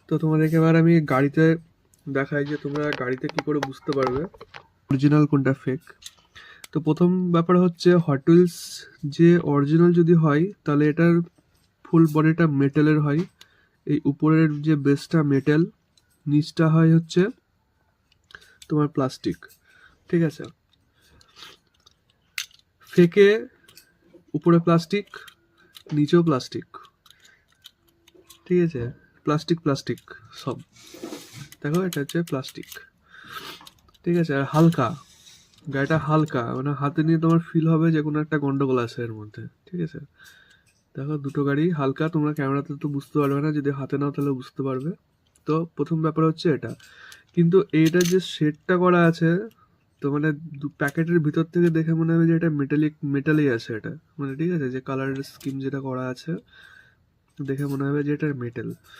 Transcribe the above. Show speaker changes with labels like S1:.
S1: তো তোমাদেরকে এবার আমি গাড়িতে দেখাই যে তোমরা গাড়িতে কি করে বুঝতে পারবে অরিজিনাল কোনটা ফেক। তো প্রথম ব্যাপার হচ্ছে হট হুইলস যে অরিজিনাল যদি হয় তাহলে এটার ফুল বডিটা মেটালের হয়। এই উপরের যে বেসটা মেটাল, নিচটা হয় হচ্ছে তোমার প্লাস্টিক। ঠিক আছে, ফেকে উপরে প্লাস্টিক, নিচেও প্লাস্টিক। ঠিক আছে, প্লাস্টিক প্লাস্টিক সব। দেখো এটা হচ্ছে প্লাস্টিক। ঠিক আছে, আর হালকা, গাড়িটা হালকা, মানে হাতে নিয়ে তোমার ফিল হবে যে কোনো একটা গন্ডগোল আছে এর মধ্যে। ঠিক আছে, দেখো দুটো গাড়ি হালকা, তোমরা ক্যামেরাতে তো বুঝতে পারবে না, যদি হাতে নাও তাহলে বুঝতে পারবে। তো প্রথম ব্যাপার হচ্ছে এটা। কিন্তু এইটার যে শেডটা করা আছে, তো মানে প্যাকেটের ভিতর থেকে দেখে মনে হবে যে এটা মেটালই আছে এটা, মানে ঠিক আছে, যে কালারের স্কিম যেটা করা আছে দেখে মনে হবে যে এটা মেটাল।